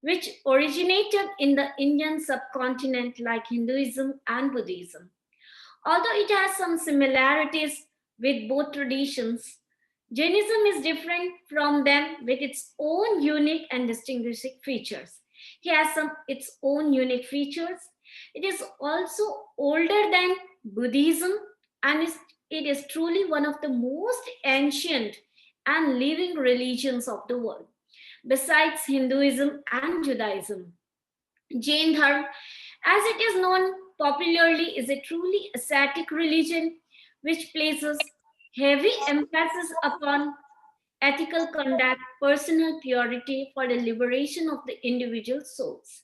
which originated in the Indian subcontinent like Hinduism and Buddhism. Although it has some similarities with both traditions, Jainism is different from them with its own unique and distinguishing features. It has its own unique features. It is also older than Buddhism, and it is truly one of the most ancient and living religions of the world. Besides Hinduism and Judaism, Jain Dharma, as it is known popularly, is a truly ascetic religion which places heavy emphasis upon ethical conduct, personal purity for the liberation of the individual souls.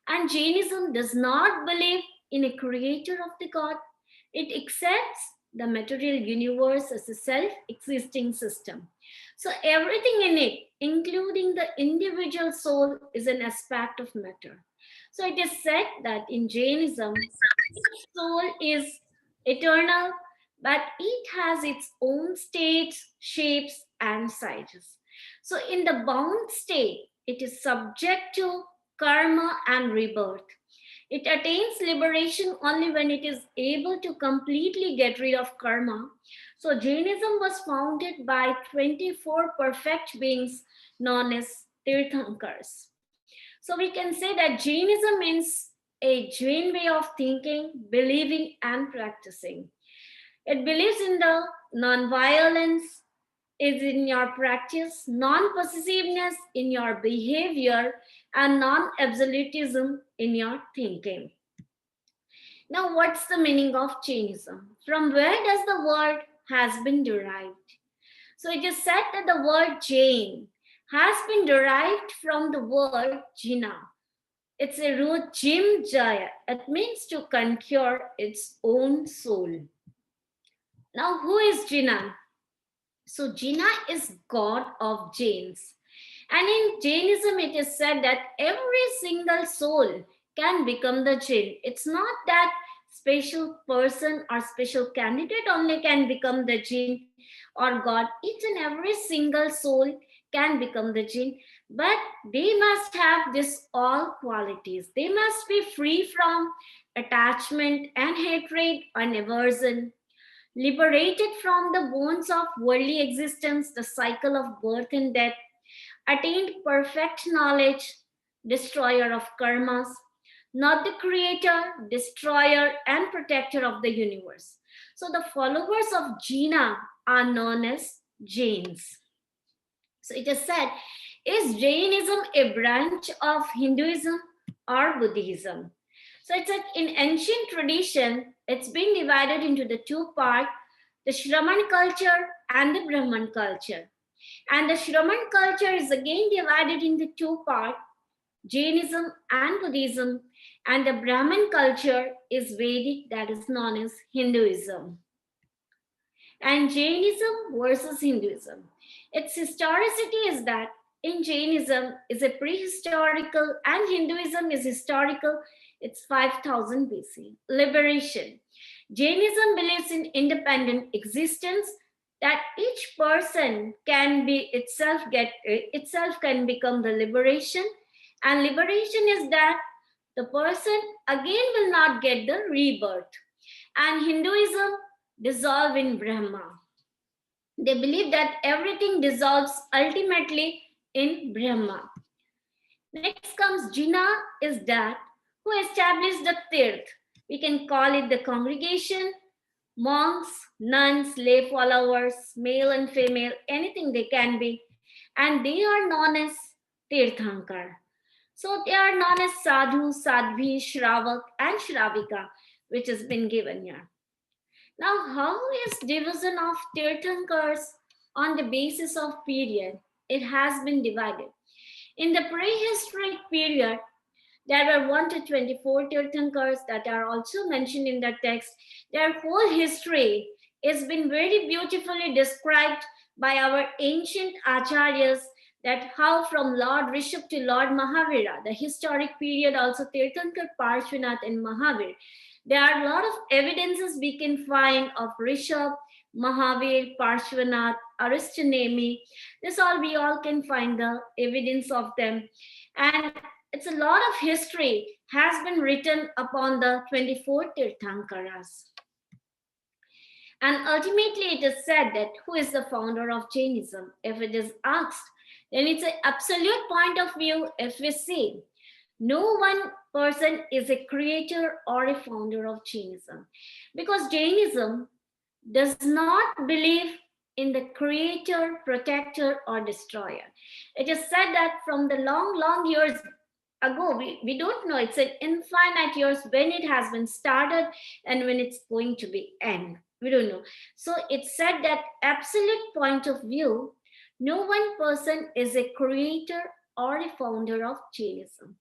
And Jainism does not believe in a creator of the God. It accepts the material universe as a self-existing system. So everything in it, including the individual soul, is an aspect of matter. So it is said that in Jainism, each soul is eternal, but it has its own states, shapes, and sizes. So in the bound state, it is subject to karma and rebirth. It attains liberation only when it is able to completely get rid of karma. So Jainism was founded by 24 perfect beings known as Tirthankars. So we can say that Jainism means a Jain way of thinking, believing, and practicing. It believes in the non-violence is in your practice, non-possessiveness in your behavior, and non-absolutism in your thinking. Now, what's the meaning of Jainism? From where does the word has been derived? So it is said that the word Jain has been derived from the word Jina. It's a root Jim Jaya. It means to conquer its own soul. Now, who is Jina? So Jina is god of Jains. And in Jainism, it is said that every single soul can become the Jain. It's not that special person or special candidate only can become the Jain or God. Each and every single soul can become the Jain. But they must have this all qualities. They must be free from attachment and hatred and aversion, liberated from the bonds of worldly existence, the cycle of birth and death, attained perfect knowledge, destroyer of karmas, not the creator, destroyer, and protector of the universe. So the followers of Jina are known as Jains. So it is said, is Jainism a branch of Hinduism or Buddhism? So it's like in ancient tradition, it's been divided into the two parts, the Shraman culture and the Brahman culture. And the Shraman culture is again divided into two parts, Jainism and Buddhism. And the Brahman culture is Vedic, that is known as Hinduism. And Jainism versus Hinduism. Its historicity is that in Jainism is a prehistorical and Hinduism is historical. It's 5000 BC. Liberation. Jainism believes in independent existence, that each person can be itself can become the liberation, and liberation is that the person again will not get the rebirth. And Hinduism dissolve in Brahma. They believe that everything dissolves ultimately in Brahma. Next comes Jina, is that who established the Tirth. We can call it the congregation, monks, nuns, lay followers, male and female, anything they can be. And they are known as Tirthankar. So they are known as Sadhu, Sadhvi, Shravak, and Shravika, which has been given here. Now, how is division of Tirthankars on the basis of period? It has been divided. In the prehistoric period, there were 1 to 24 Tirthankars that are also mentioned in the text. Their whole history has been very beautifully described by our ancient acharyas, that how from Lord Rishabh to Lord Mahavira, the historic period, also Tirthankar, Parshvanath, and Mahavir. There are a lot of evidences we can find of Rishabh, Mahavir, Parshvanath, Aristonemi. This all we all can find the evidence of them. And it's a lot of history has been written upon the 24 Tirthankaras. And ultimately, it is said that who is the founder of Jainism? If it is asked, then it's an absolute point of view if we say no one person is a creator or a founder of Jainism. Because Jainism does not believe in the creator, protector, or destroyer. It is said that from the long, long years ago, we don't know. It's an infinite years when it has been started and when it's going to be end. We don't know. So it's said that absolute point of view, no one person is a creator or a founder of Jainism.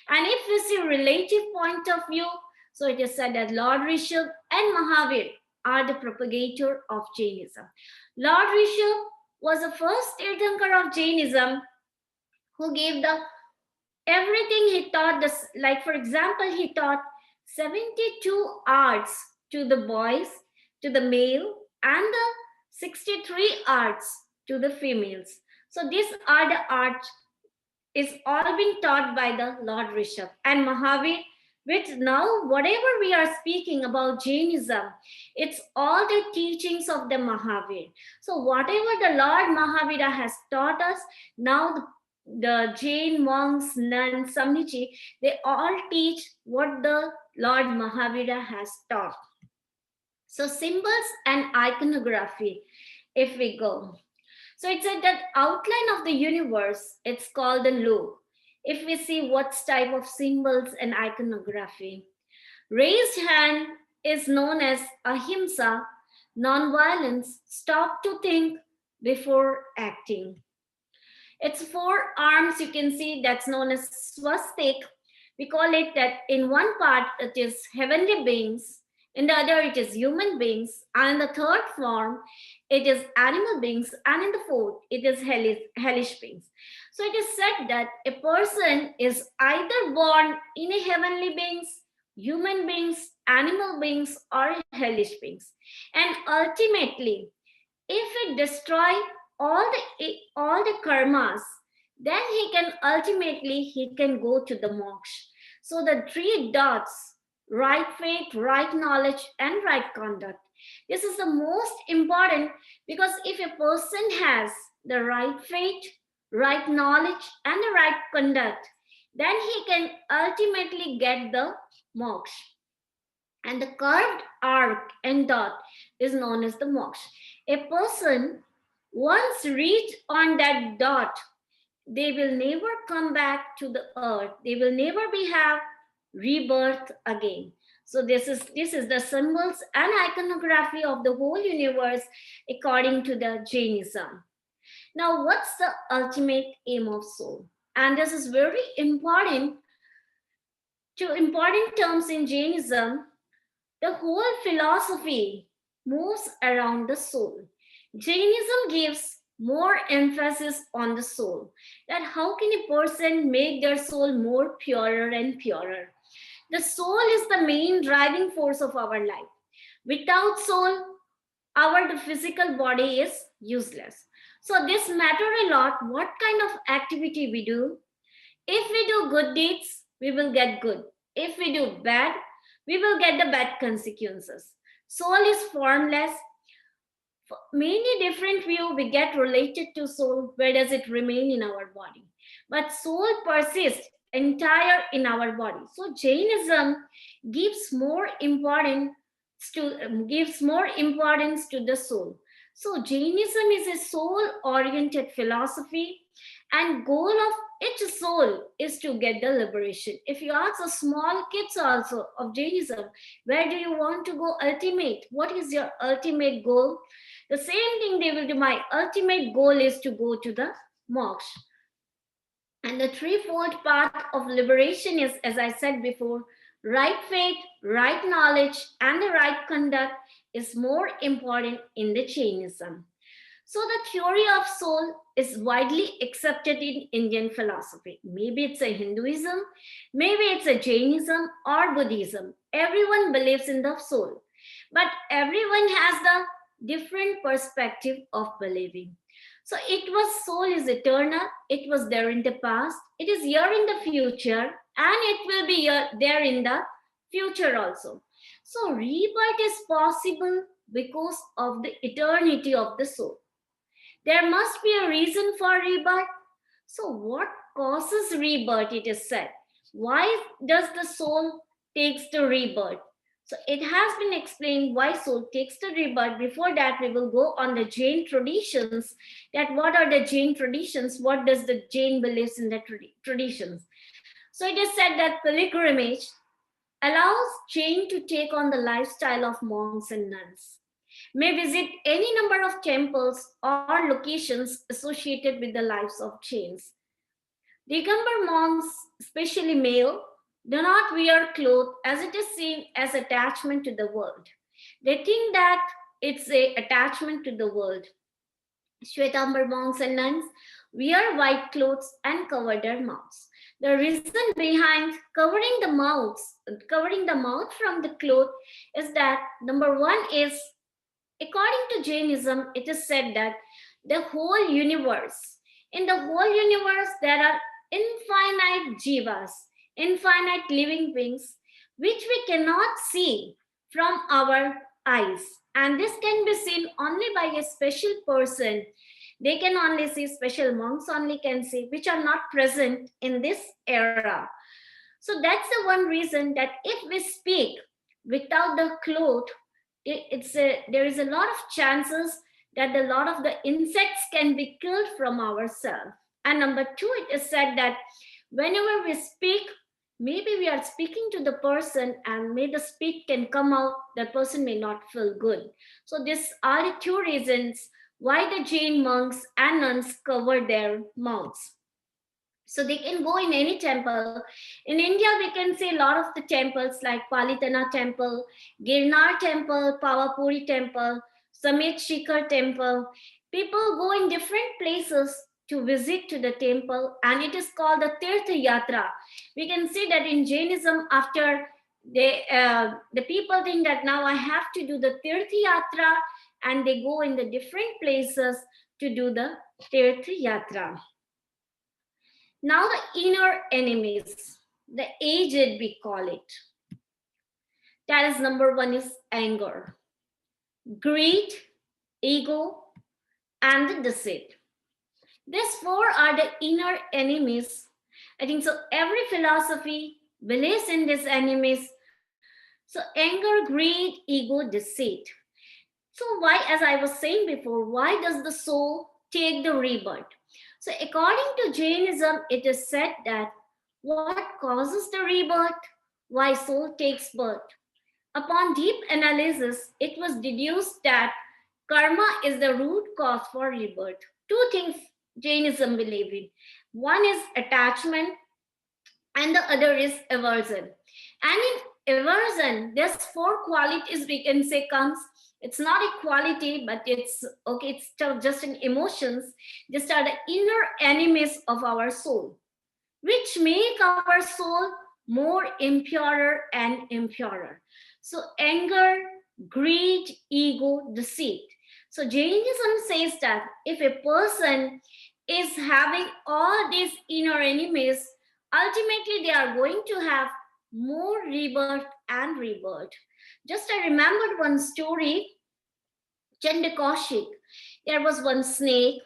And if we see relative point of view, so it is said that Lord Rishabh and Mahavir are the propagator of Jainism. Lord Rishabh was the first Tirthankar of Jainism who gave the everything he taught this, like for example, he taught 72 arts to the boys, to the male, and the 63 arts to the females. So these are the arts is all being taught by the Lord Rishabh and Mahavir, which now whatever we are speaking about Jainism, it's all the teachings of the Mahavir. So whatever the Lord Mahavira has taught us, now the Jain monks, nuns, Samniji, they all teach what the Lord Mahavira has taught. So symbols and iconography, if we go. So it's said that outline of the universe, it's called the loop. If we see what type of symbols and iconography. Raised hand is known as Ahimsa, non-violence, stop to think before acting. It's four arms, you can see, that's known as swastik. We call it that in one part it is heavenly beings, in the other it is human beings, and in the third form it is animal beings, and in the fourth it is hellish beings. So it is said that a person is either born in a heavenly beings, human beings, animal beings, or hellish beings. And ultimately, if it destroy all the karmas, then he can go to the moksha. So the three dots, right faith, right knowledge, and right conduct, this is the most important, because if a person has the right faith, right knowledge, and the right conduct, then he can ultimately get the moksha. And the curved arc and dot is known as the moksha. A person once reach on that dot, they will never come back to the earth. They will never be have rebirth again. So this is the symbols and iconography of the whole universe according to the Jainism. Now, what's the ultimate aim of soul? And this is very important to important terms in Jainism. The whole philosophy moves around the soul. Jainism gives more emphasis on the soul. That how can a person make their soul more purer and purer? The soul is the main driving force of our life. Without soul, our the physical body is useless. So this matter a lot. What kind of activity we do? If we do good deeds, we will get good. If we do bad, we will get the bad consequences. Soul is formless. Many different view we get related to soul. Where does it remain in our body? But soul persists entire in our body. So Jainism gives more importance to the soul. So Jainism is a soul-oriented philosophy, and goal of each soul is to get the liberation. If you ask the small kids also of Jainism, where do you want to go ultimate? What is your ultimate goal? The same thing they will do. My ultimate goal is to go to the moksha. And the threefold path of liberation is, as I said before, right faith, right knowledge, and the right conduct is more important in the Jainism. So the theory of soul is widely accepted in Indian philosophy. Maybe it's a Hinduism, maybe it's a Jainism or Buddhism. Everyone believes in the soul, but everyone has the different perspective of believing. So it was soul is eternal, it was there in the past, it is here in the future, and it will be there in the future also. So rebirth is possible because of the eternity of the soul. There must be a reason for rebirth. So what causes rebirth, it is said? Why does the soul takes the rebirth? So it has been explained why soul takes the rebirth. Before that, we will go on the Jain traditions. That what are the Jain traditions? What does the Jain believes in the traditions? So it is said that pilgrimage allows Jain to take on the lifestyle of monks and nuns, may visit any number of temples or locations associated with the lives of Jains. Digambar monks, especially male, do not wear clothes as it is seen as attachment to the world. They think that it's a attachment to the world. Shwetambar monks and nuns wear white clothes and cover their mouths. The reason behind covering the mouth from the cloth is that number one is, according to Jainism, it is said that the whole universe, in the whole universe, there are infinite jivas, infinite living beings, which we cannot see from our eyes. And this can be seen only by a special person. They can only see, special monks only can see, which are not present in this era. So that's the one reason that if we speak without the cloth, there is a lot of chances that a lot of the insects can be killed from ourselves. And number two, it is said that whenever we speak, maybe we are speaking to the person and may the speak can come out, that person may not feel good. So these are the two reasons why the Jain monks and nuns cover their mouths. So they can go in any temple. In India, we can see a lot of the temples like Palitana Temple, Girnar Temple, Pavapuri Temple, Samet Shikhar Temple. People go in different places to visit to the temple, and it is called the Tirtha Yatra. We can see that in Jainism, after the people think that now I have to do the Tirtha Yatra, and they go in the different places to do the Tirtha Yatra. Now the inner enemies, the aged we call it. That is number one is anger, greed, ego, and the deceit. These four are the inner enemies. I think so. Every philosophy believes in these enemies. So anger, greed, ego, deceit. So why, as I was saying before, why does the soul take the rebirth? So according to Jainism, it is said that what causes the rebirth? Why soul takes birth? Upon deep analysis, it was deduced that karma is the root cause for rebirth. Two things Jainism believe in. One is attachment and the other is aversion. And in aversion, there's four qualities we can say comes. It's not a quality, but it's okay, it's just an emotions. These are the inner enemies of our soul, which make our soul more impurer and impurer. So anger, greed, ego, deceit. So Jainism says that if a person is having all these inner enemies, ultimately they are going to have more rebirth and rebirth. Just I remembered one story, Chandakaushik. There was one snake,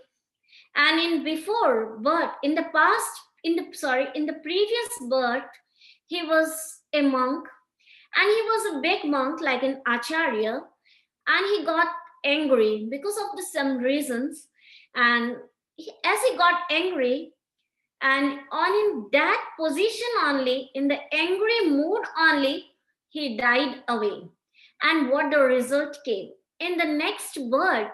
and in before birth, in the past, in the previous birth, he was a monk, and he was a big monk like an acharya, and he got angry because of some reasons, and as he got angry, and on in that position only, in the angry mood only, he died away. And what the result came? In the next birth,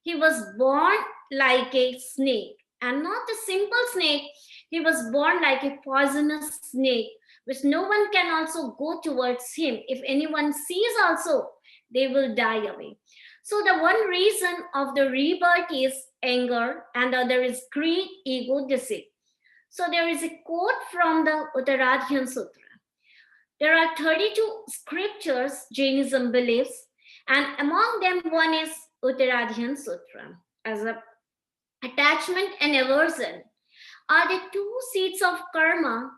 he was born like a snake, and not a simple snake. He was born like a poisonous snake, which no one can also go towards him. If anyone sees also, they will die away. So the one reason of the rebirth is anger, and the other is greed, ego, deceit. So there is a quote from the Uttaradhyan Sutra. There are 32 scriptures Jainism believes, and among them one is Uttaradhyan Sutra. Attachment and aversion are the two seeds of karma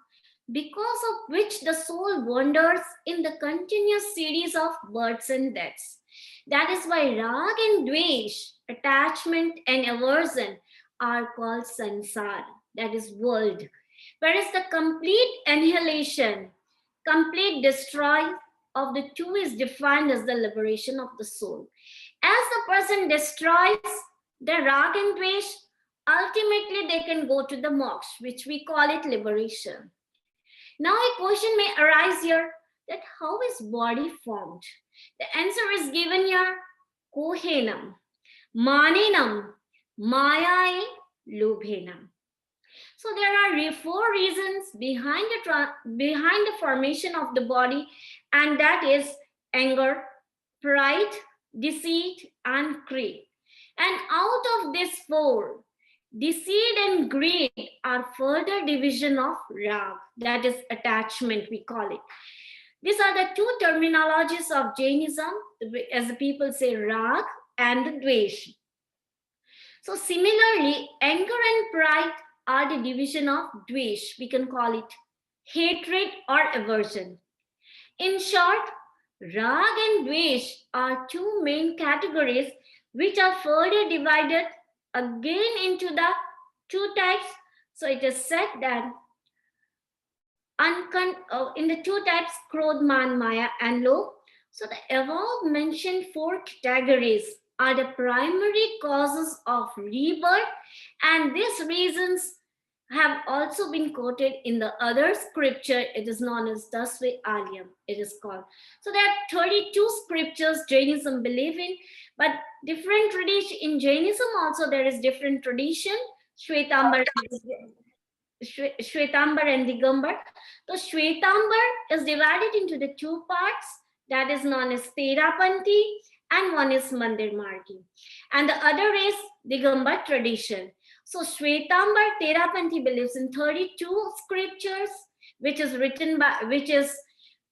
because of which the soul wanders in the continuous series of births and deaths. That is why rag and dvesh, attachment and aversion, are called sansar, that is world. Whereas the complete annihilation, complete destroy of the two is defined as the liberation of the soul. As the person destroys the rag and dvesh, ultimately they can go to the moksha, which we call it liberation. Now a question may arise here that how is body formed? The answer is given here: kohenam, maninam, mayae, lubhenam. So there are four reasons behind the formation of the body, and that is anger, pride, deceit, and greed. And out of these four, deceit and greed are further division of rag, that is attachment, we call it. These are the two terminologies of Jainism, as the people say, rag and dvesh. So similarly, anger and pride are the division of dvesh. We can call it hatred or aversion. In short, rag and dvesh are two main categories which are further divided again into the two types. So it is said that in the two types, Krodh, Man, Maya, and Lobh. So the above mentioned four categories are the primary causes of rebirth, and these reasons have also been quoted in the other scripture. It is known as Dasve Alyam, it is called. So there are 32 scriptures Jainism believe in, but different tradition in Jainism also there is different tradition. Shwetambar and Digambar. So Shwetambar is divided into the two parts, that is known as Terapanthi, and one is Mandir Margi. And the other is Digambar tradition. So Shwetambar Terapanthi believes in 32 scriptures, which is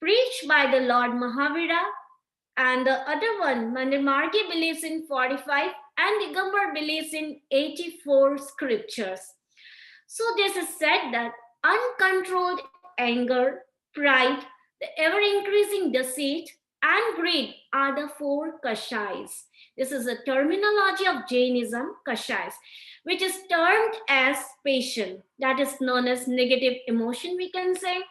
preached by the Lord Mahavira. And the other one, Mandir Margi, believes in 45, and Digambar believes in 84 scriptures. So this is said that uncontrolled anger, pride, the ever-increasing deceit, and greed are the four kashais. This is a terminology of Jainism, kashais, which is termed as passion, that is known as negative emotion, we can say,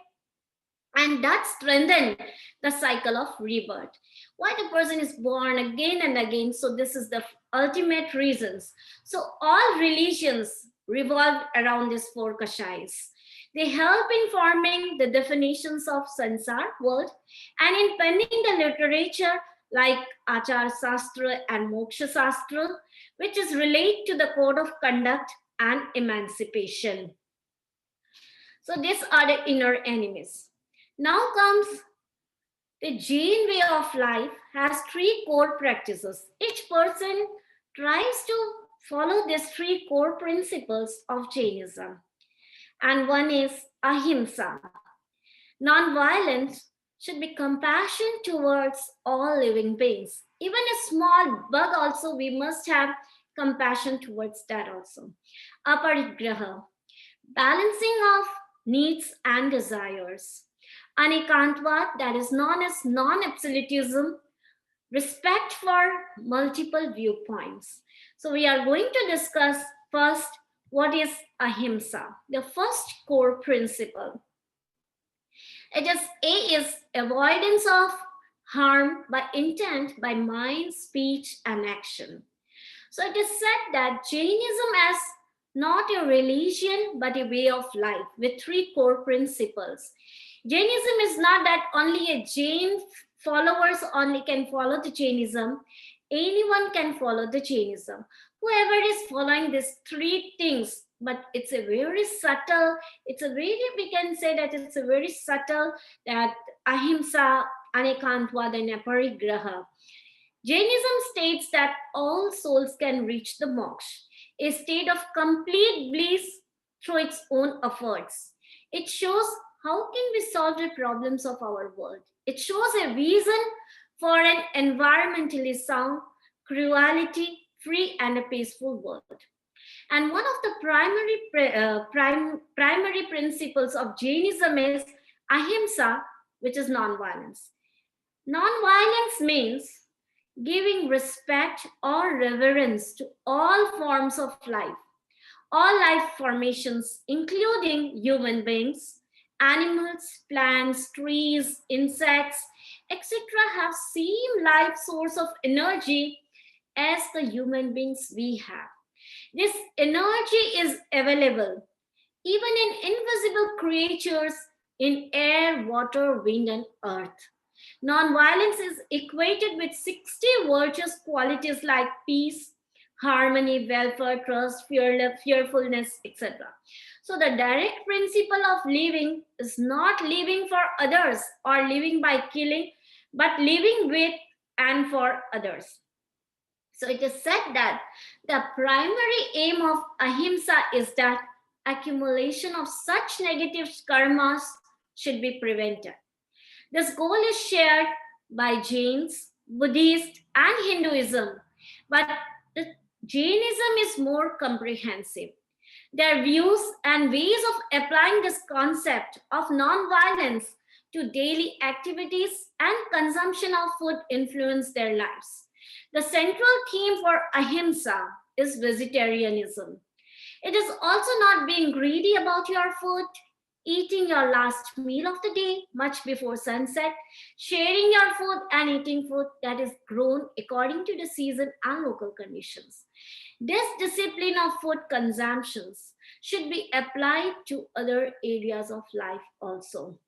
and that strengthens the cycle of rebirth. Why the person is born again and again? So this is the ultimate reasons. So all religions revolve around these four kashais. They help in forming the definitions of sansar world and in penning the literature like Achar Sastra and Moksha Sastra, which is relate to the code of conduct and emancipation. So these are the inner enemies. Now comes the Jain way of life has three core practices. Each person tries to follow these three core principles of Jainism. And one is Ahimsa. Non-violence should be compassion towards all living beings. Even a small bug also, we must have compassion towards that also. Aparigraha, balancing of needs and desires. Anekant, that is known as non-absolutism, respect for multiple viewpoints. So we are going to discuss first what is Ahimsa, the first core principle. It is A is avoidance of harm by intent, by mind, speech, and action. So it is said that Jainism as not a religion but a way of life with three core principles. Jainism is not that only a Jain followers only can follow the Jainism. Anyone can follow the Jainism. Whoever is following these three things, but it's a very subtle, we can say that it's a very subtle, that Ahimsa, Anekantvad, and Aparigraha. Jainism states that all souls can reach the moksha, a state of complete bliss through its own efforts. It shows how can we solve the problems of our world. It shows a vision for an environmentally sound, cruelty-free, and a peaceful world. And one of the primary principles of Jainism is Ahimsa, which is non-violence. Non-violence means giving respect or reverence to all forms of life, all life formations, including human beings, animals, plants, trees, insects, etc., have same life source of energy as the human beings we have. This energy is available even in invisible creatures in air, water, wind, and earth. Nonviolence is equated with 60 virtuous qualities like peace, harmony, welfare, trust, fearfulness, etc. So, the direct principle of living is not living for others or living by killing, but living with and for others. So it is said that the primary aim of ahimsa is that accumulation of such negative karmas should be prevented. This goal is shared by Jains, Buddhists, and Hinduism, but the Jainism is more comprehensive. Their views and ways of applying this concept of non-violence to daily activities and consumption of food influence their lives. The central theme for Ahimsa is vegetarianism. It is also not being greedy about your food, eating your last meal of the day much before sunset, sharing your food and eating food that is grown according to the season and local conditions. This discipline of food consumptions should be applied to other areas of life also.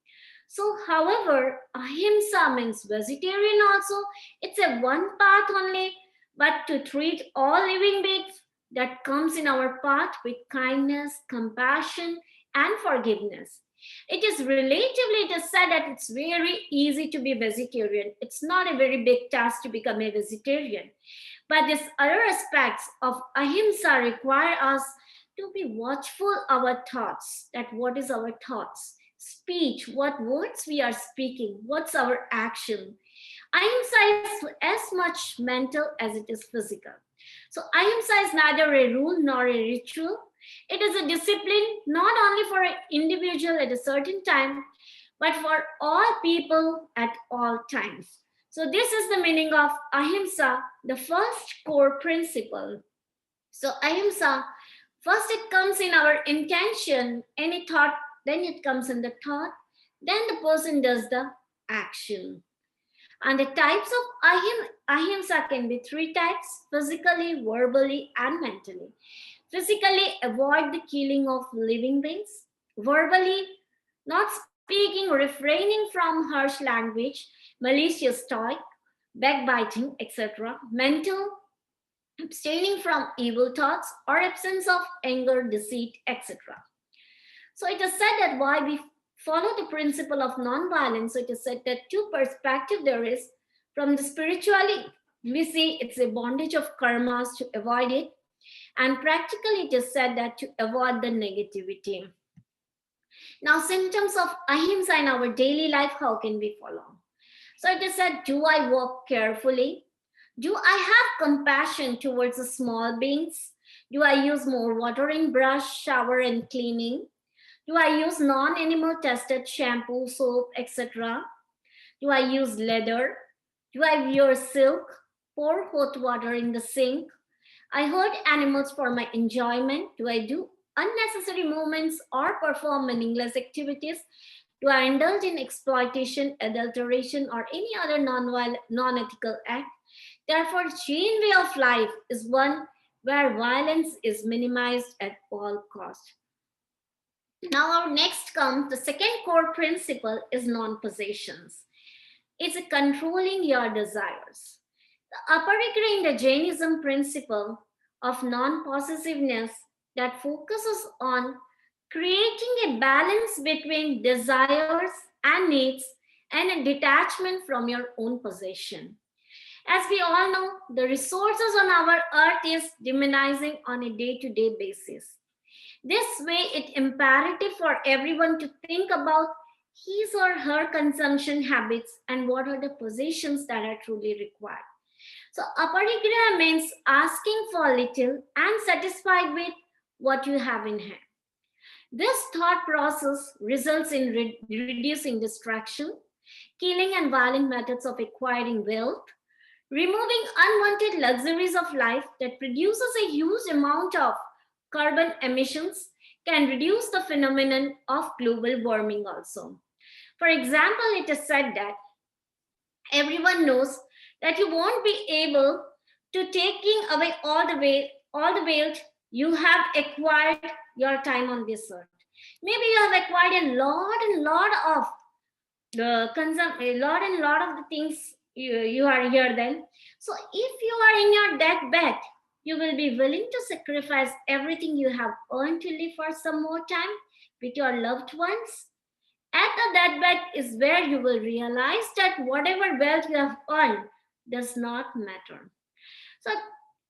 So, however, ahimsa means vegetarian also. It's a one path only, but to treat all living beings that comes in our path with kindness, compassion, and forgiveness. It is relatively, it is said that it's very easy to be vegetarian. It's not a very big task to become a vegetarian. But these other aspects of ahimsa require us to be watchful of our thoughts, that what is our thoughts, speech, what words we are speaking, what's our action. Ahimsa is as much mental as it is physical. So ahimsa is neither a rule nor a ritual. It is a discipline not only for an individual at a certain time, but for all people at all times. So this is the meaning of ahimsa, the first core principle. So ahimsa, first it comes in our intention, any thought, then it comes in the thought, then the person does the action. And the types of ahimsa can be three types: physically, verbally, and mentally. Physically, avoid the killing of living beings. Verbally, not speaking, refraining from harsh language, malicious talk, backbiting, etc. Mental, abstaining from evil thoughts or absence of anger, deceit, etc. So it is said that why we follow the principle of non-violence, so it is said that two perspectives there is. From the spiritually, we see it's a bondage of karmas to avoid it. And practically, it is said that to avoid the negativity. Now, symptoms of ahimsa in our daily life, how can we follow? So it is said, do I walk carefully? Do I have compassion towards the small beings? Do I use more water in brush, shower, and cleaning? Do I use non-animal tested shampoo, soap, etc.? Do I use leather? Do I wear silk? Pour hot water in the sink? I hurt animals for my enjoyment. Do I do unnecessary movements or perform meaningless activities? Do I indulge in exploitation, adulteration, or any other non-ethical act? Therefore, Jain way of life is one where violence is minimized at all costs. Now, our next comes the second core principle is non-possessions. It's controlling your desires. The upper degree in the Jainism principle of non-possessiveness that focuses on creating a balance between desires and needs and a detachment from your own possession. As we all know, the resources on our earth is diminishing on a day-to-day basis. This way, it's imperative for everyone to think about his or her consumption habits and what are the possessions that are truly required. So, aparigraha means asking for little and satisfied with what you have in hand. This thought process results in reducing distraction, killing and violent methods of acquiring wealth, removing unwanted luxuries of life that produces a huge amount of carbon emissions, can reduce the phenomenon of global warming also. For example, it is said that everyone knows that you won't be able to taking away all the wealth you have acquired your time on this earth. Maybe you have acquired a lot of the a lot of the things you are here then. So if you are in your deathbed, you will be willing to sacrifice everything you have earned to live for some more time with your loved ones. At the deathbed is where you will realize that whatever wealth you have earned does not matter. So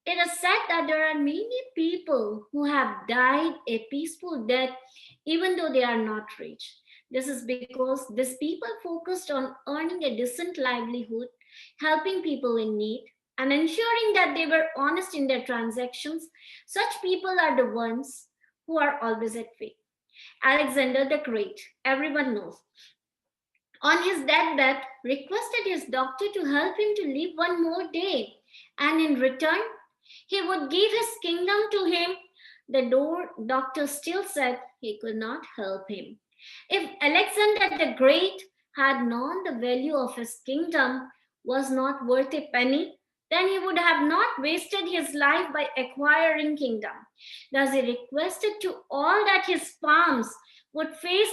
it is said that there are many people who have died a peaceful death even though they are not rich. This is because these people focused on earning a decent livelihood, helping people in need, and ensuring that they were honest in their transactions. Such people are the ones who are always at faith. Alexander the Great, everyone knows, on his deathbed, requested his doctor to help him to live one more day, and in return, he would give his kingdom to him. The doctor still said he could not help him. If Alexander the Great had known the value of his kingdom was not worth a penny, then he would have not wasted his life by acquiring kingdom. Thus he requested to all that his palms would face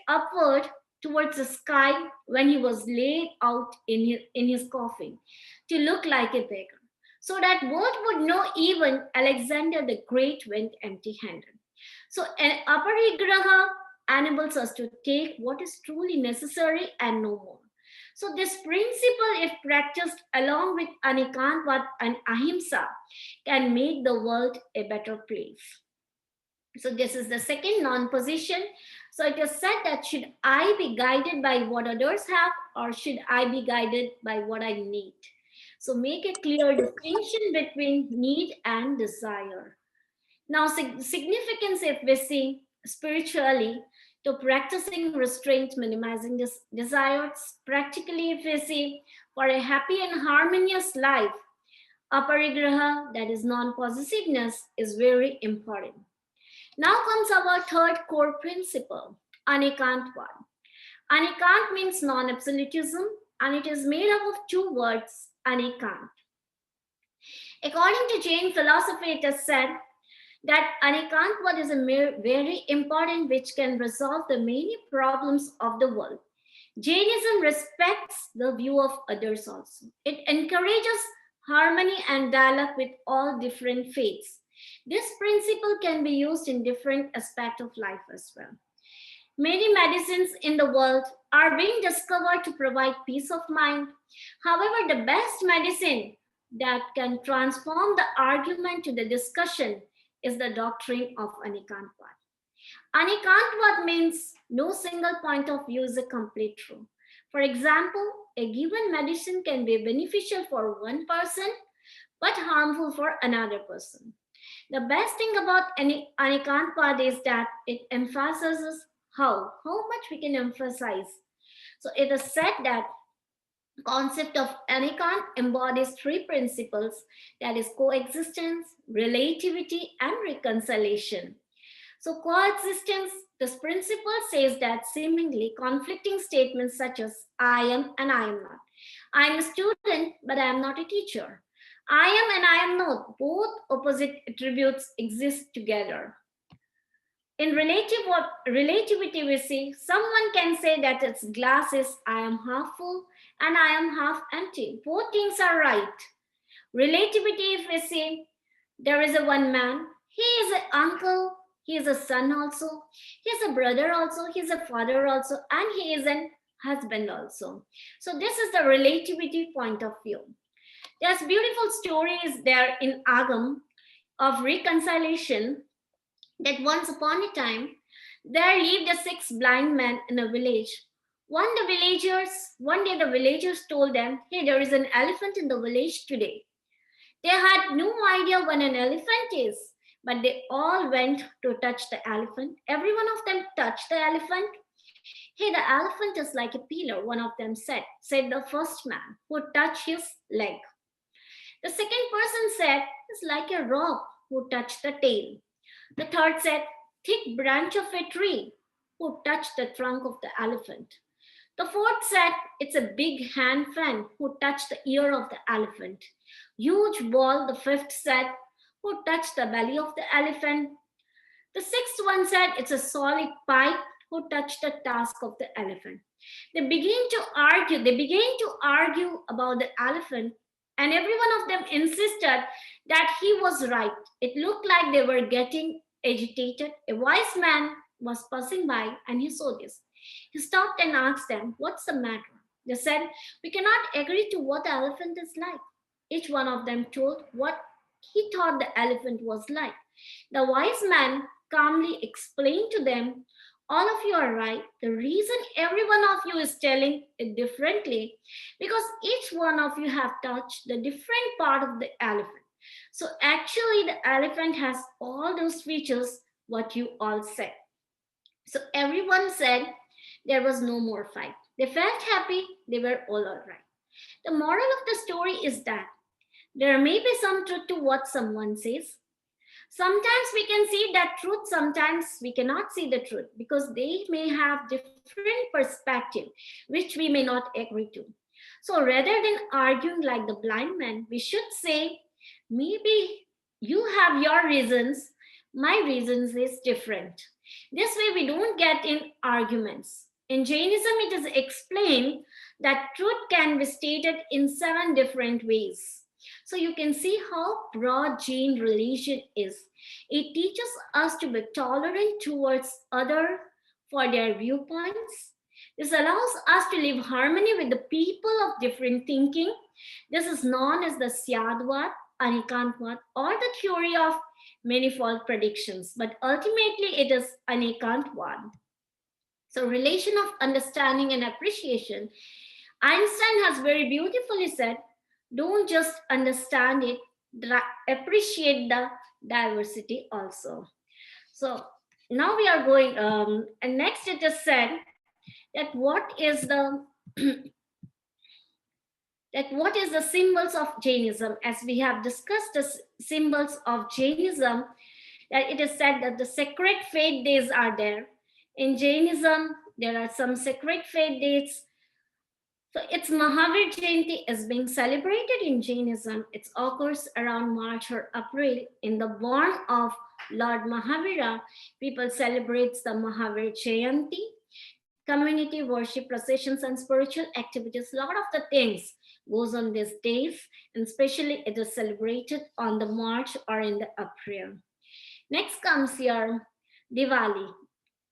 upward towards the sky when he was laid out in his coffin, to look like a beggar, so that both would know even Alexander the Great went empty handed. So, an aparigraha enables us to take what is truly necessary and no more. So, this principle, if practiced along with Anekant and Ahimsa, can make the world a better place. So, this is the second non position. So, it is said that should I be guided by what others have, or should I be guided by what I need? So, make a clear distinction between need and desire. Now, significance, if we see spiritually, to practicing restraint, minimizing desires, practically, if we see for a happy and harmonious life, aparigraha, that is non possessiveness, is very important. Now comes our third core principle, Anekantvad. Anekant means non absolutism, and it is made up of two words, Anekant. According to Jain philosophy, it is said that Anekantvad is a very important which can resolve the many problems of the world. Jainism respects the view of others also. It encourages harmony and dialogue with all different faiths. This principle can be used in different aspects of life as well. Many medicines in the world are being discovered to provide peace of mind. However, the best medicine that can transform the argument to the discussion is the doctrine of Anekantvad. Anekantvad means no single point of view is a complete truth. For example, a given medicine can be beneficial for one person but harmful for another person. The best thing about Anekantvad is that it emphasizes how much we can emphasize. So it is said that concept of Anekant embodies three principles, that is coexistence, relativity, and reconciliation. So coexistence, this principle says that seemingly conflicting statements such as I am and I am not. I am a student, but I am not a teacher. I am and I am not. Both opposite attributes exist together. In relativity, we see someone can say that its glass is I am half full and I am half empty. Both things are right. Relativity, if we say there is a one man, he is an uncle, he is a son also, he is a brother also, he is a father also, and he is an husband also. So this is the relativity point of view. There's beautiful stories there in Agam of reconciliation, that once upon a time there lived a six blind men in a village. One day the villagers told them, hey, there is an elephant in the village today. They had no idea what an elephant is, but they all went to touch the elephant. Every one of them touched the elephant. Hey, the elephant is like a pillar, one of them said the first man who touched his leg. The second person said, it's like a rock who touched the tail. The third said, thick branch of a tree who touched the trunk of the elephant. The fourth said, it's a big hand fan who touched the ear of the elephant. Huge ball, the fifth said, who touched the belly of the elephant. The sixth one said, it's a solid pipe who touched the tusk of the elephant. They began to argue about the elephant, and every one of them insisted that he was right. It looked like they were getting agitated. A wise man was passing by and he saw this. He stopped and asked them, what's the matter? They said, we cannot agree to what the elephant is like. Each one of them told what he thought the elephant was like. The wise man calmly explained to them, all of you are right. The reason every one of you is telling it differently, because each one of you have touched the different part of the elephant. So actually the elephant has all those features what you all said. So everyone said there was no more fight. They felt happy, they were all right. The moral of the story is that there may be some truth to what someone says. Sometimes we can see that truth, sometimes we cannot see the truth because they may have different perspective which we may not agree to. So rather than arguing like the blind man, we should say, maybe you have your reasons, my reasons is different. This way we don't get in arguments. In Jainism, it is explained that truth can be stated in 7 different ways. So you can see how broad Jain religion is. It teaches us to be tolerant towards other for their viewpoints. This allows us to live harmony with the people of different thinking. This is known as the Syadvad, Anekantvad, or the theory of manifold predictions, but ultimately it is Anekantvad. So relation of understanding and appreciation. Einstein has very beautifully said, don't just understand it, appreciate the diversity also. So now we are going, and next it is said that what is the symbols of Jainism? As we have discussed the symbols of Jainism, that it is said that the sacred fate days are there. In Jainism, there are some sacred fate days. So its Mahavira Jayanti is being celebrated in Jainism. It occurs around March or April. In the born of Lord Mahavira, people celebrate the Mahavira Jayanti, community worship, processions, and spiritual activities. A lot of the things goes on these days, and especially it is celebrated on the March or in the April. Next comes here Diwali.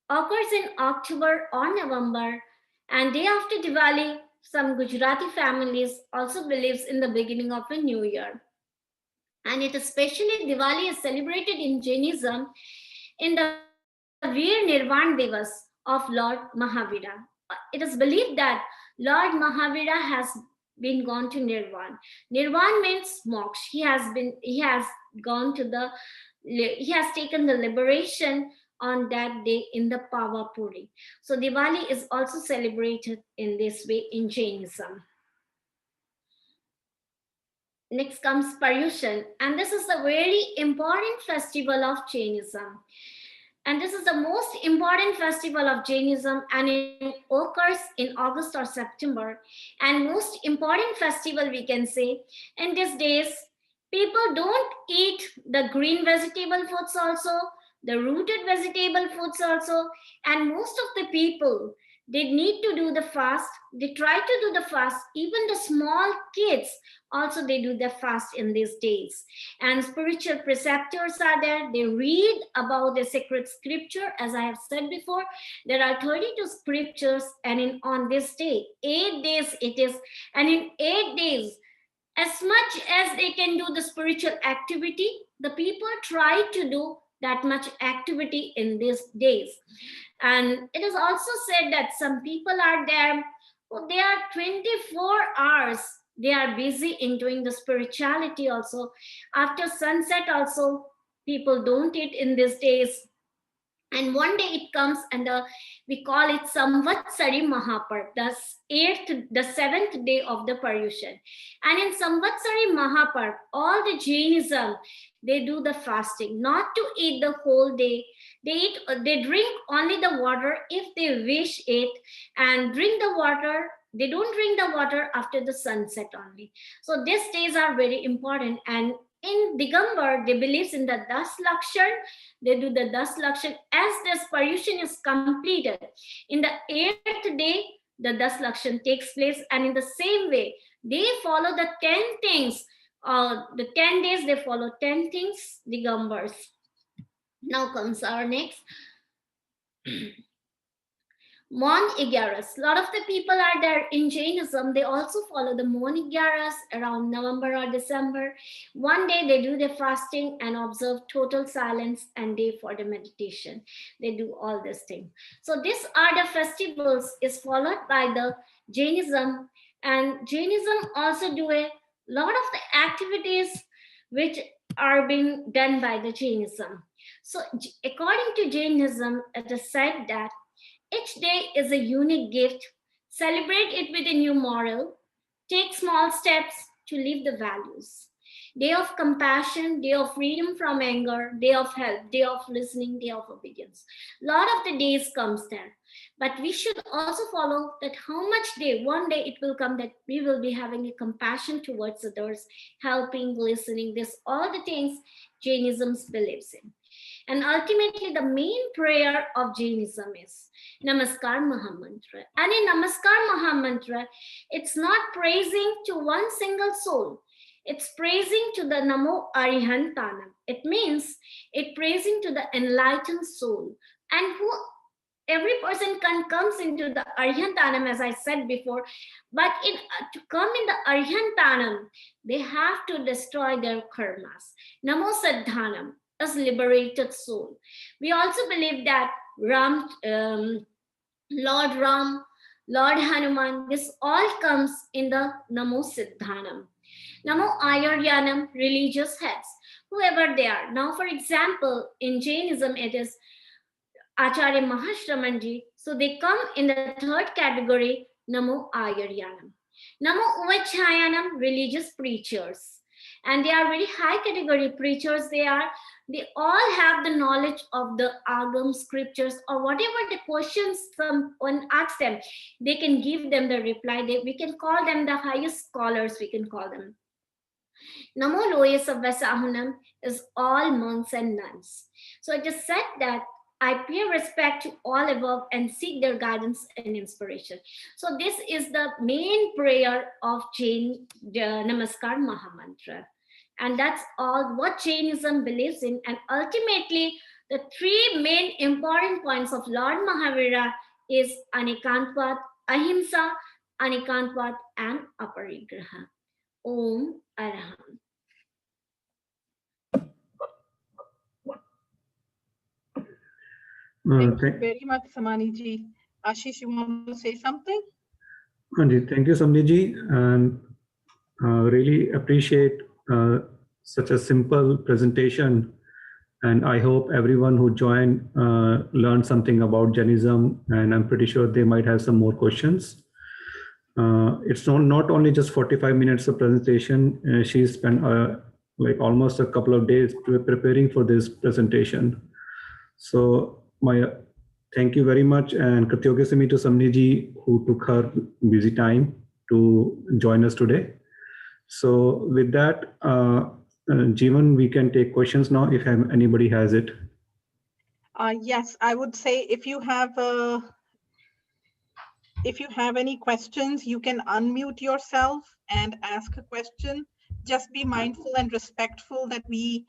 Occurs in October or November, and day after Diwali, some Gujarati families also believes in the beginning of a new year. And it especially Diwali is celebrated in Jainism in the Veer Nirvan Divas of Lord Mahavira. It is believed that Lord Mahavira has been gone to Nirvan. Nirvan means moksha. He has taken the liberation on that day in the Pavapuri. So Diwali is also celebrated in this way in Jainism. Next comes Paryushan, and this is a very important festival of Jainism. And this is the most important festival of Jainism, and it occurs in August or September. And most important festival we can say, in these days, people don't eat the green vegetable foods also, the rooted vegetable foods also, and most of the people, they need to do the fast. They try to do the fast. Even the small kids also they do the fast in these days. And spiritual preceptors are there. They read about the sacred scripture. As I have said before, there are 32 scriptures, and on this day, 8 days it is, and in 8 days, as much as they can do the spiritual activity, the people try to do that much activity in these days. And it is also said that some people are there who they are 24 hours, they are busy in doing the spirituality also. After sunset also, people don't eat in these days. And one day it comes, and we call it Samvatsari Mahaparv, the seventh day of the Paryushan. And in Samvatsari Mahaparv, all the Jainism, they do the fasting, not to eat the whole day. They drink only the water if they wish it, and drink the water. They don't drink the water after the sunset only. So these days are very important. And in Digambar, they believe in the Das Lakshan. They do the Das Lakshan as this Paryushan is completed. In the 8th day, the Das Lakshan takes place, and in the same way, they follow the 10 things. The 10 days, they follow 10 things, Digambars. Now comes our next. Mon Igaras. A lot of the people are there in Jainism. They also follow the Mon Igaras around November or December. One day they do the fasting and observe total silence, and day for the meditation. They do all this thing. So these are the festivals is followed by the Jainism, and Jainism also do a lot of the activities which are being done by the Jainism. So according to Jainism, it is said that each day is a unique gift. Celebrate it with a new moral. Take small steps to live the values. Day of compassion, day of freedom from anger, day of help, day of listening, day of obedience. A lot of the days comes there. But we should also follow that how much day, one day it will come that we will be having a compassion towards others, helping, listening, this, all the things Jainism believes in. And ultimately, the main prayer of Jainism is Namaskar Mahamantra. And in Namaskar Mahamantra, it's not praising to one single soul. It's praising to the Namo Arihantanam. It means it praising to the enlightened soul. And who every person comes into the Arihantanam, as I said before, but to come in the Arihantanam, they have to destroy their karmas. Namo Siddhanam, as liberated soul. We also believe that Lord Ram, Lord Hanuman, this all comes in the Namo Siddhanam. Namo Ayuryanam, religious heads, whoever they are. Now, for example, in Jainism, it is Acharya Mahashramanji. So they come in the third category, Namo Ayuryanam. Namo Uvachayanam, religious preachers. And they are very high category preachers. They all have the knowledge of the Agam scriptures, or whatever the questions someone asks them, they can give them the reply. We can call them the highest scholars, we can call them. Namo Loya Savasahunam is all monks and nuns. So it is said that I pay respect to all above and seek their guidance and inspiration. So this is the main prayer of Jain Namaskar Mahamantra. And that's all what Jainism believes in. And ultimately, the three main important points of Lord Mahavira is Anekantvat, Ahimsa, Anekantvat, and Aparigraha. Om Araham. Thank you very much, Samani ji. Ashish, you want to say something? Thank you, Samani ji, and really appreciate such a simple presentation. And I hope everyone who joined learned something about Jainism, and I'm pretty sure they might have some more questions. It's not only just 45 minutes of presentation. She spent like almost a couple of days preparing for this presentation. So my thank you very much, and Krityogasami to Samani ji, who took her busy time to join us today. So with that, Jeevan, we can take questions now if anybody has it. Yes, I would say if you have any questions, you can unmute yourself and ask a question. Just be mindful and respectful that we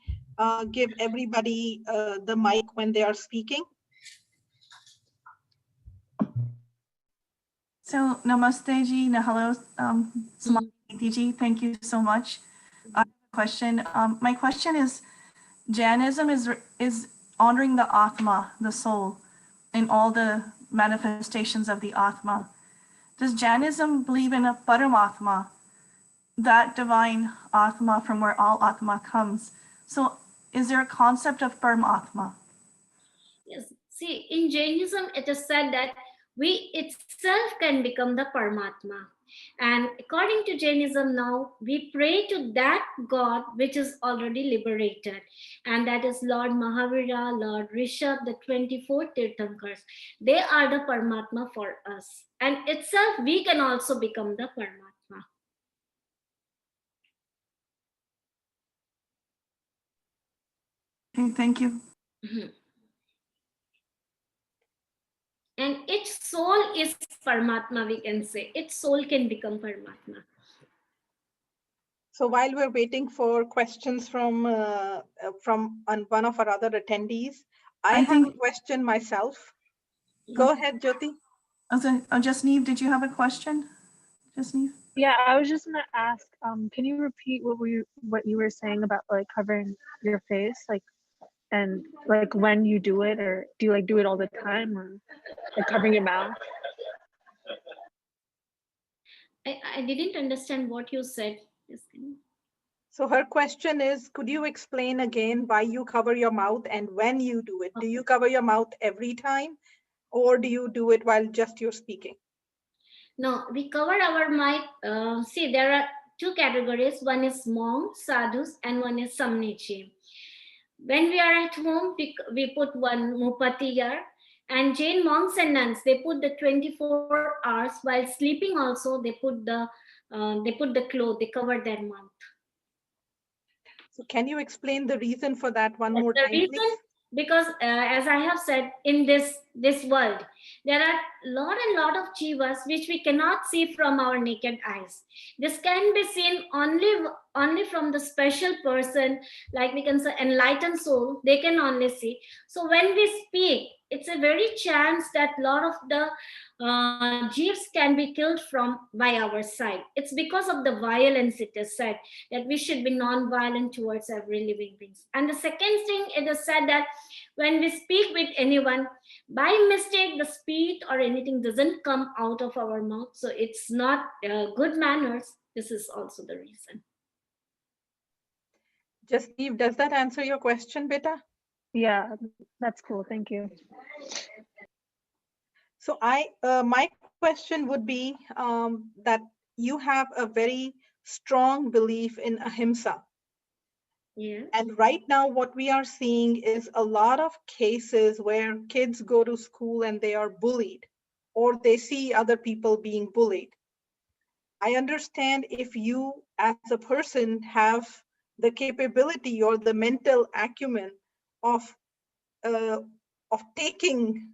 give everybody the mic when they are speaking. So namaste ji, hello, Samani Neeti ji, thank you so much. I have a question. My question is, Jainism is honoring the Atma, the soul, in all the manifestations of the Atma. Does Jainism believe in a Paramatma, that divine Atma from where all Atma comes? So is there a concept of Paramatma? Yes. See, in Jainism, it is said that we itself can become the Paramatma. And according to Jainism now, we pray to that God which is already liberated. And that is Lord Mahavira, Lord Rishabh, the 24 Tirthankars. They are the Paramatma for us. And itself, we can also become the Paramatma. Okay, thank you. Mhm. And each soul is Paramatma, we can say. Each soul can become Paramatma. So while we're waiting for questions from one of our other attendees, I have a question myself. Go ahead, Jyoti. Jasneev, did you have a question? Jasneev? Yeah, I was just gonna ask, can you repeat what you were saying about like covering your face, like, and like when you do it, or do you like do it all the time, or like covering your mouth? I didn't understand what you said. So her question is, could you explain again why you cover your mouth and when you do it? Do you cover your mouth every time, or do you do it while just you're speaking? No, we cover our mic. See, there are two categories. One is monks, sadhus, and one is samnichi. When we are at home, we put one mupati here. And Jain monks and nuns, they put the 24 hours. While sleeping also, they put the cloth, they cover their mouth. So can you explain the reason for that one more The time, reason, please? because as I have said, in this world, there are lot of jivas which we cannot see from our naked eyes. This can be seen only from the special person, like we can say enlightened soul. They can only see. So when we speak, it's a very chance that lot of the jeeves can be killed by our side. It's because of the violence. It is said that we should be non-violent towards every living being. And the second thing, it is said that when we speak with anyone, by mistake, the speech or anything doesn't come out of our mouth. So it's not good manners. This is also the reason. Jasneev, does that answer your question, beta? Yeah, that's cool. Thank you. So my question would be that you have a very strong belief in Ahimsa. Yeah. And right now what we are seeing is a lot of cases where kids go to school and they are bullied, or they see other people being bullied. I understand if you as a person have the capability or the mental acumen of taking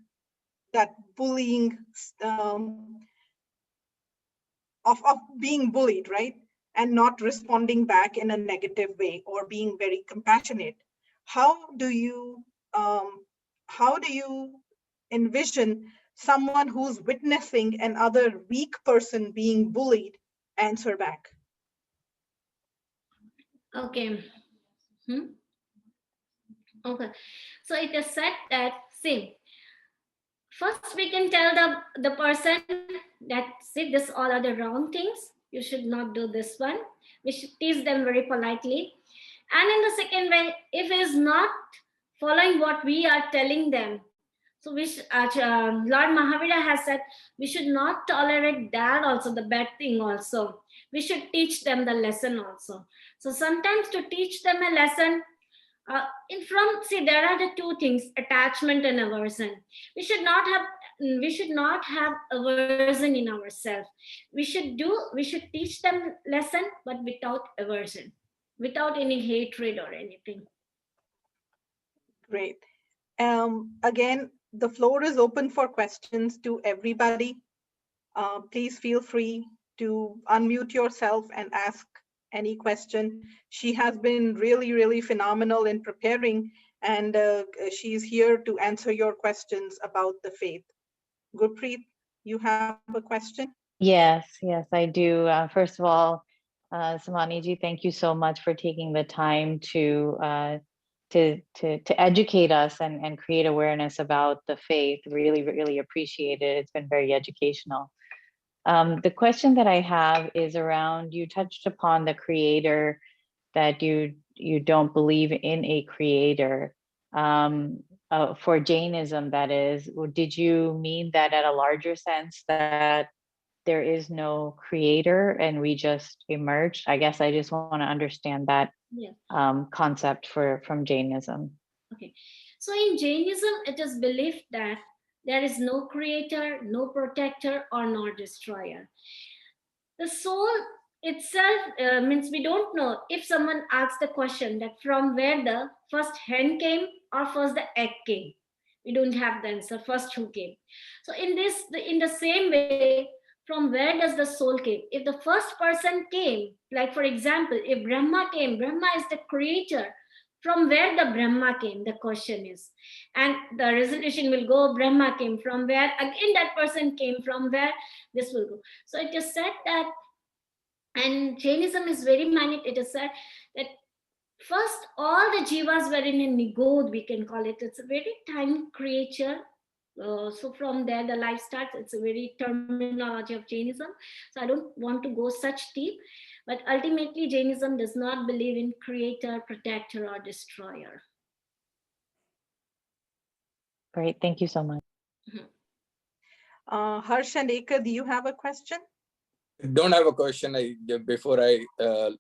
that bullying, of being bullied, right? And not responding back in a negative way or being very compassionate. How do you envision someone who's witnessing another weak person being bullied answer back? Okay. Okay. So it is said that, see, first we can tell the person that, see, this all are the wrong things. You should not do this one. We should teach them very politely. And in the second way, if he is not following what we are telling them, so Lord Mahavira has said we should not tolerate that also, the bad thing also. We should teach them the lesson also. So sometimes to teach them a lesson, there are the two things, attachment and aversion. We should not have aversion in ourselves. We should teach them lesson, but without aversion, without any hatred or anything. Great. Again, the floor is open for questions to everybody. Please feel free to unmute yourself and ask any question. She has been really, really phenomenal in preparing, and she's here to answer your questions about the faith. Gurpreet, you have a question? Yes, I do. First of all, Samani ji, thank you so much for taking the time to educate us and create awareness about the faith. Really appreciate it. It's been very educational. The question that I have is around, you touched upon the creator, that you you don't believe in a creator. For Jainism, that is, did you mean that at a larger sense that there is no creator and we just emerged? I guess I just want to understand that concept from Jainism. Okay. So in Jainism, it is believed that there is no creator, no protector, or no destroyer. The soul itself means we don't know. If someone asks the question that from where the first hen came or first the egg came, we don't have the answer. First who came? So in the same way, from where does the soul came? If the first person came, like for example, if Brahma came, Brahma is the creator. From where the Brahma came, the question is. And the resolution will go, Brahma came from where? Again, that person came from where? This will go. So it is said that, and Jainism is very magnet, it is said that first all the jivas were in a nigod, we can call it. It's a very tiny creature. So from there the life starts. It's a very terminology of Jainism. So I don't want to go such deep, but ultimately Jainism does not believe in creator, protector, or destroyer. Great, thank you so much. Harsh and Eka, do you have a question? Don't have a question. Before I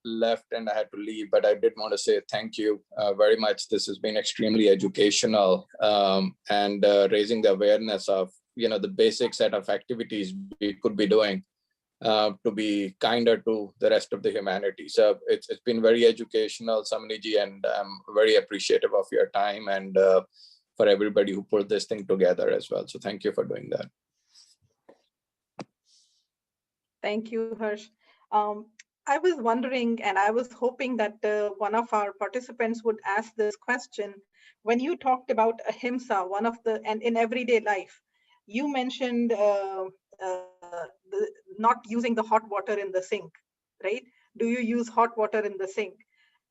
left and I had to leave, but I did want to say thank you very much. This has been extremely educational, and raising the awareness of the basic set of activities we could be doing to be kinder to the rest of the humanity. So it's been very educational, Samaniji, and I'm very appreciative of your time and for everybody who put this thing together as well. So thank you for doing that. Thank you, Harsh. I was wondering, and I was hoping that one of our participants would ask this question. When you talked about Ahimsa, and in everyday life, you mentioned not using the hot water in the sink, right? Do you use hot water in the sink?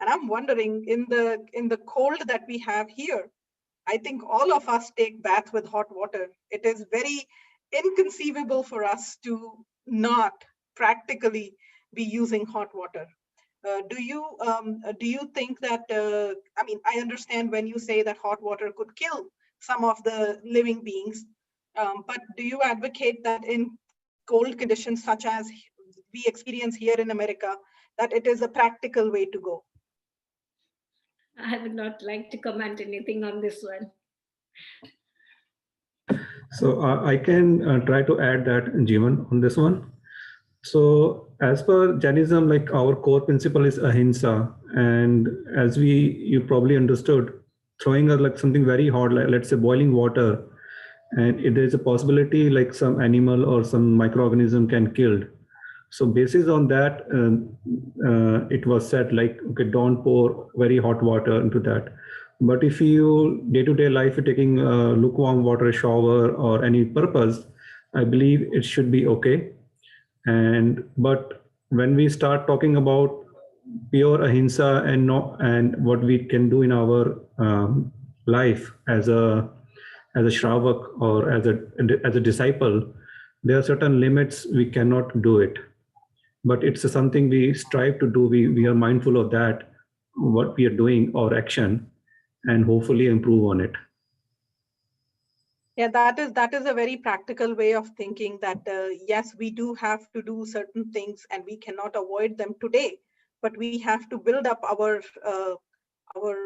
And I'm wondering, in the cold that we have here, I think all of us take bath with hot water. It is very inconceivable for us to not practically be using hot water. Do you think that, I mean, I understand when you say that hot water could kill some of the living beings, but do you advocate that in cold conditions such as we experience here in America, that it is a practical way to go? I would not like to comment anything on this one. So I can try to add that, Jeevan, on this one. So as per Jainism, like our core principle is Ahinsa, and as you probably understood, throwing like something very hot, like let's say boiling water, and if there is a possibility like some animal or some microorganism can killed. So basis on that, it was said like, okay, don't pour very hot water into that. But if you day-to-day life you're taking lukewarm water shower or any purpose, I believe it should be okay. But when we start talking about pure Ahimsa and what we can do in our life as a Shravak or as a disciple, there are certain limits we cannot do it. But it's something we strive to do. We are mindful of that, what we are doing or action, and hopefully improve on it. Yeah, that is a very practical way of thinking that yes, we do have to do certain things and we cannot avoid them today, but we have to build up our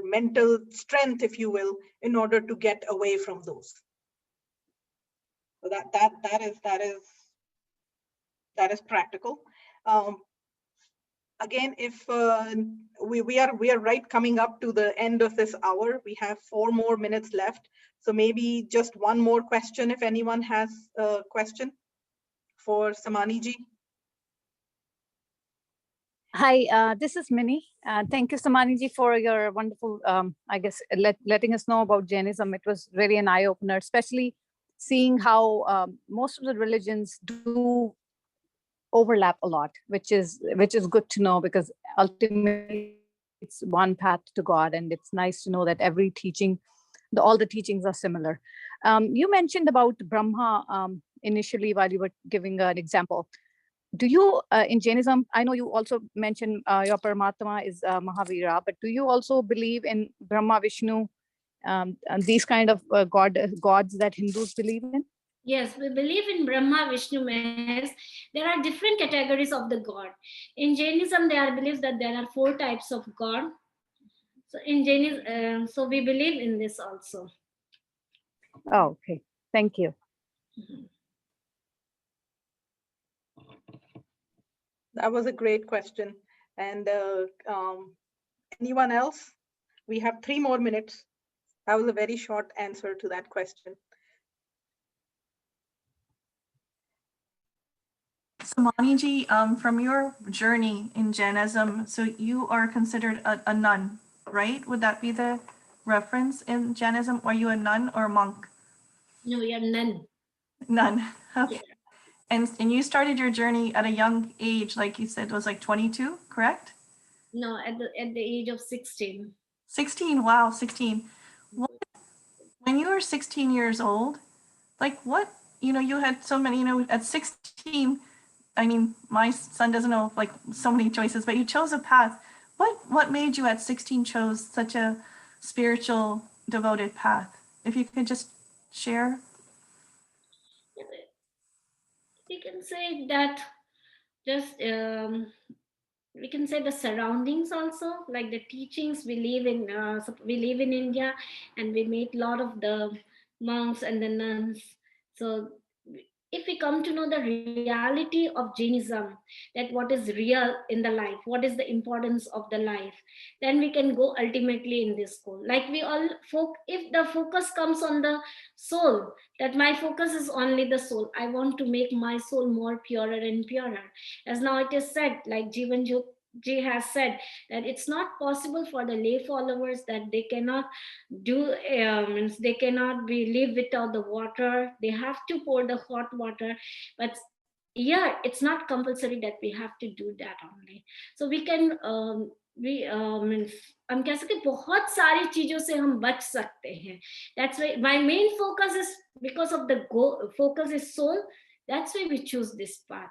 mental strength, if you will, in order to get away from those. So that is practical. Again, if we are right coming up to the end of this hour, we have 4 more minutes left. So maybe just one more question, if anyone has a question for Samani ji. Hi, this is Minnie. Thank you, Samani ji, for your wonderful, I guess, letting us know about Jainism. It was really an eye-opener, especially seeing how most of the religions do overlap a lot, which is good to know, because ultimately it's one path to God, and it's nice to know that every teaching, all the teachings are similar. You mentioned about Brahma initially while you were giving an example. do you, in Jainism, I know you also mentioned your Paramatma is Mahavira, but do you also believe in Brahma, Vishnu, and these kind of gods that Hindus believe in? Yes, we believe in Brahma, Vishnu, Mahesh. There are different categories of the god. In Jainism, there are beliefs that there are 4 types of god. So in Jainism, so we believe in this also. Oh, okay. Thank you. That was a great question. And anyone else? We have 3 more minutes. That was a very short answer to that question. Samani ji, from your journey in Jainism, so you are considered a nun, right? Would that be the reference in Jainism? Are you a nun or a monk? No, we are none. Nun. Okay. And you started your journey at a young age, like you said, it was like 22, correct? No, at the age of 16. 16, wow, 16. When you were 16 years old, like what, you had so many, at 16, I mean, my son doesn't know like so many choices, but you chose a path. What made you at 16 chose such a spiritual, devoted path? If you could just share. We can say that just we can say the surroundings also, like the teachings we live in India, and we meet a lot of the monks and the nuns. So if we come to know the reality of Jainism, that what is real in the life, what is the importance of the life, then we can go ultimately in this goal. Like we all if the focus comes on the soul, that my focus is only the soul, I want to make my soul more purer and purer. As now it is said, like Jivan Ji has said, that it's not possible for the lay followers, that they cannot do they cannot be live without the water, they have to pour the hot water. But yeah, it's not compulsory that we have to do that only. So we can हम कह सकते बहुत सारी चीजों से हम बच सकते हैं. That's why my main focus is, because of the focus is soul, that's why we choose this path.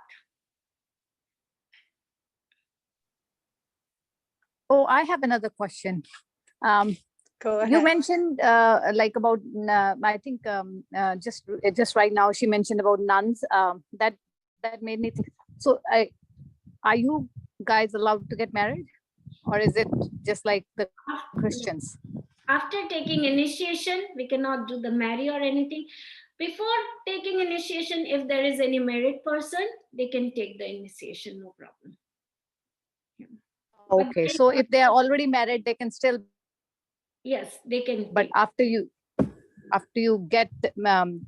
Oh, I have another question. Go ahead. You mentioned like about, I think just right now she mentioned about nuns. That made me think. So are you guys allowed to get married, or is it just like the Christians? After taking initiation, we cannot do the marry or anything. Before taking initiation, if there is any married person, they can take the initiation, no problem. Okay, so if they are already married, they can still. Yes, they can. But after you get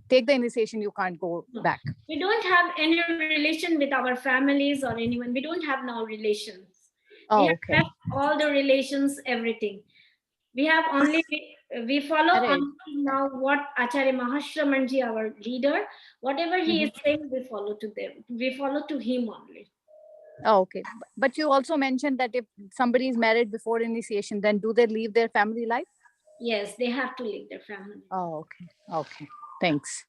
take the initiation, you can't go back. We don't have any relation with our families or anyone. We don't have now relations. Oh, we have okay. left all the relations, everything. We have only, we follow on now what Acharya Mahashramanji, our leader, whatever he is saying, we follow to them. We follow to him only. Oh, okay. But you also mentioned that if somebody is married before initiation, then do they leave their family life? Yes, they have to leave their family. Oh, okay. Okay. Thanks.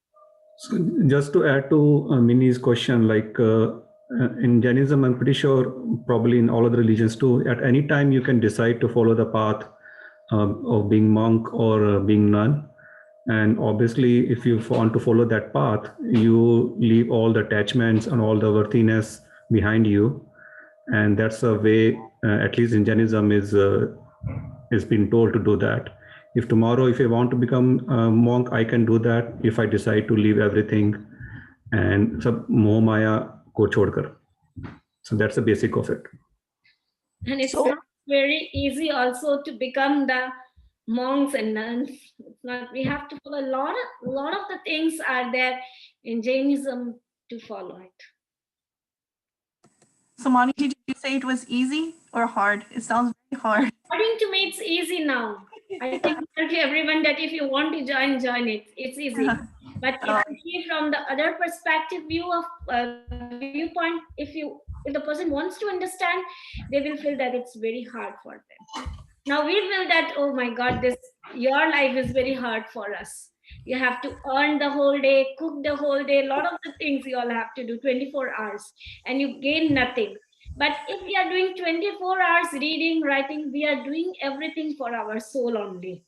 So just to add to Minnie's question, like in Jainism, I'm pretty sure probably in all other religions too, at any time you can decide to follow the path of being monk or being nun. And obviously, if you want to follow that path, you leave all the attachments and all the worthiness behind you. And that's a way, at least in Jainism, is been told to do that. If tomorrow, if I want to become a monk, I can do that if I decide to leave everything and sab moh maya ko chhodkar. So that's the basic of it. And it's not very easy also to become the monks and nuns. It's not, we have to follow a lot of the things are there in Jainism to follow it. Samani, did you say it was easy or hard? It sounds very hard. According to me, it's easy now. I can tell everyone that if you want to join it. It's easy. But if you see from the other perspective viewpoint, if the person wants to understand, they will feel that it's very hard for them. Now we feel that, oh my God, your life is very hard for us. You have to earn the whole day, cook the whole day, a lot of the things you all have to do 24 hours, and you gain nothing. But if we are doing 24 hours reading, writing, we are doing everything for our soul only.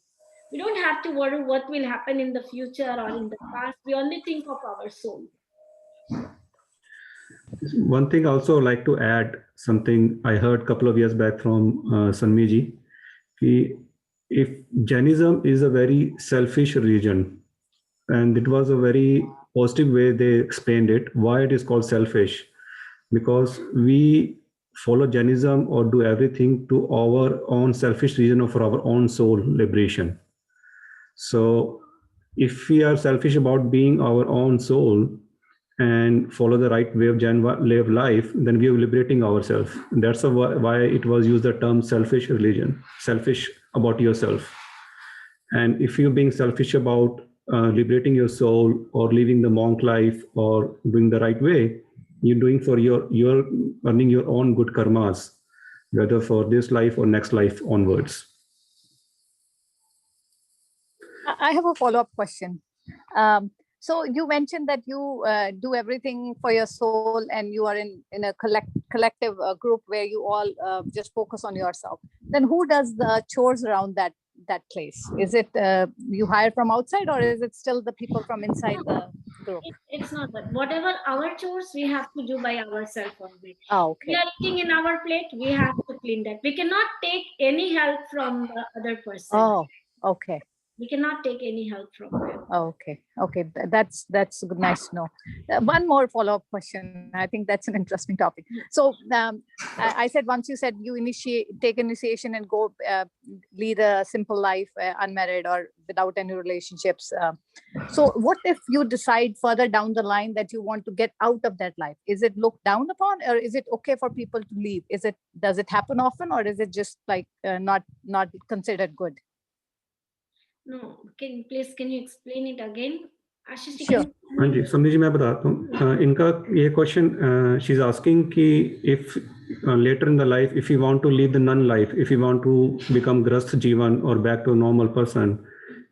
We don't have to worry what will happen in the future or in the past. We only think of our soul. One thing also like to add, something I heard a couple of years back from Sanmiji, if Jainism is a very selfish religion, and it was a very positive way they explained it, why it is called selfish, because we follow Jainism or do everything to our own selfish reason or for our own soul liberation. So if we are selfish about being our own soul and follow the right way of Jain way of life, then we are liberating ourselves. That's why it was used the term selfish religion, selfish about yourself. And if you're being selfish about liberating your soul or living the monk life or doing the right way, you're doing for you're earning your own good karmas, whether for this life or next life onwards. I have a follow-up question. So you mentioned that you do everything for your soul, and you are in a collective group where you all just focus on yourself. Then who does the chores around that place? Is it you hire from outside, or is it still the people from inside the group? It's not that. Whatever our chores, we have to do by ourselves only. Oh, We okay. are eating in our plate, we have to clean that. We cannot take any help from the other person. Oh, okay. We cannot take any help from them. Okay. That's nice to know. One more follow-up question. I think that's an interesting topic. So I said, once you said you take initiation and go lead a simple life, unmarried or without any relationships. So what if you decide further down the line that you want to get out of that life? Is it looked down upon, or is it okay for people to leave? Does it happen often, or is it just like not considered good? No, can you explain it again? Ashish, Sure. हाँ जी, समझी मैं बताता हूँ. इनका ये question, she is asking कि if later in the life, if you want to live the nun life, if you want to become grasth jivan or back to a normal person,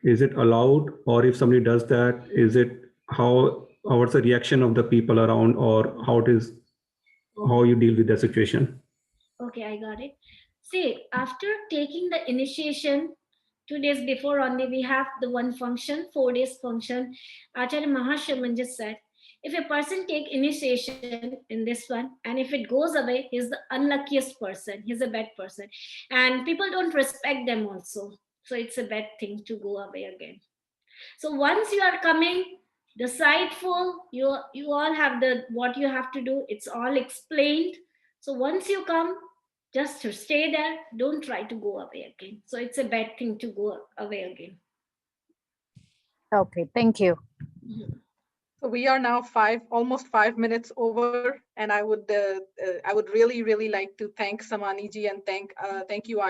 is it allowed? Or if somebody does that, is it what's the reaction of the people around, or how you deal with that situation? Okay, I got it. See, after taking the initiation, 2 days before only we have the one function, 4 days function. Acharya Mahashaman just said, if a person take initiation in this one, and if it goes away, he's the unluckiest person. He's a bad person. And people don't respect them also. So it's a bad thing to go away again. So once you are coming, decideful, you all have what you have to do. It's all explained. So once you come, just to stay there, don't try to go away again. So it's a bad thing to go away again. Okay, thank you. So we are now almost 5 minutes over, and I would really like to thank Samani ji and thank you.